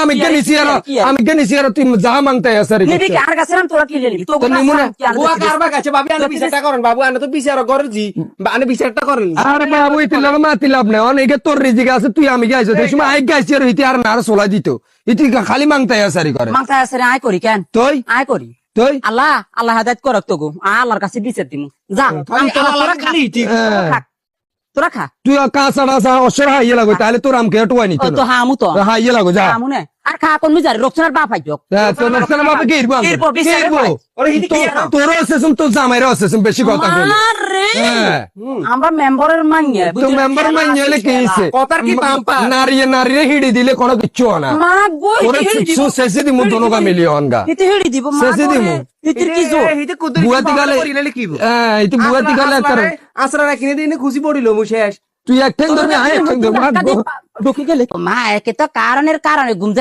আমি কে নিছি আর তুই যা মাংতে আসারি নিবি কি আর কাছে তোরা কি লিবি তো নিমুনা বুয়া কারবা কাছে বাবু আনে বিচারটা করেন বাবু আনে তো বিচার করে জি আনে বিচারটা করেন আরে বাবু ইতি লাভ মাতি লাভ নাই অনেকে তোর রিজিক আছে তুই আমি গাইছো সেই সময় আই গাইছি আর ইতি আর না সোলা দিত ইতি খালি মাংতে আসারি করে মাংতা আছে আয় করি কেন তুই আয় করি তুই আল্লাহ হাদায়েত করক তোগো আল্লাহর কাছে বিচার দিমু যা তোরা খা তোরা খা তুই কাঁচা টাচা অসর হাইয়ে লাগো তাহলে তোর আমকে টুয়াই নিত তো হামু তো হাইয়ে লাগো যা হামু নে আর খা কোন মিজার রক্তনার বাপ আইজক তোর নকশানা বাপে কি ইরবো তোর অসেসম তো জামাইর অসেসম বেশি কথা কইলি আরে আমরা মেম্বারের মাইয়া তো মেম্বার মাইলে কি হইছে কথার কি পাম্পা নারী হিড়ি দিলে কোনো কিচ্ছু না মা গো ওরে কিছু শেষে দিমু দোনোগা মিলিয়ন গা ইতি হেড়ি দিব মা শেষে দিমু ইতির কি জোর এইতে কুদুর বুয়াতি গালে ইতি বুয়াতি গালে করে আসরা রাখিনে দিনে খুশি পড়িল মু শেষ তুই একটাই ধরবি আয় একটাই ধরবি ঢুকে গেলে মা একে তো কারণের কারণে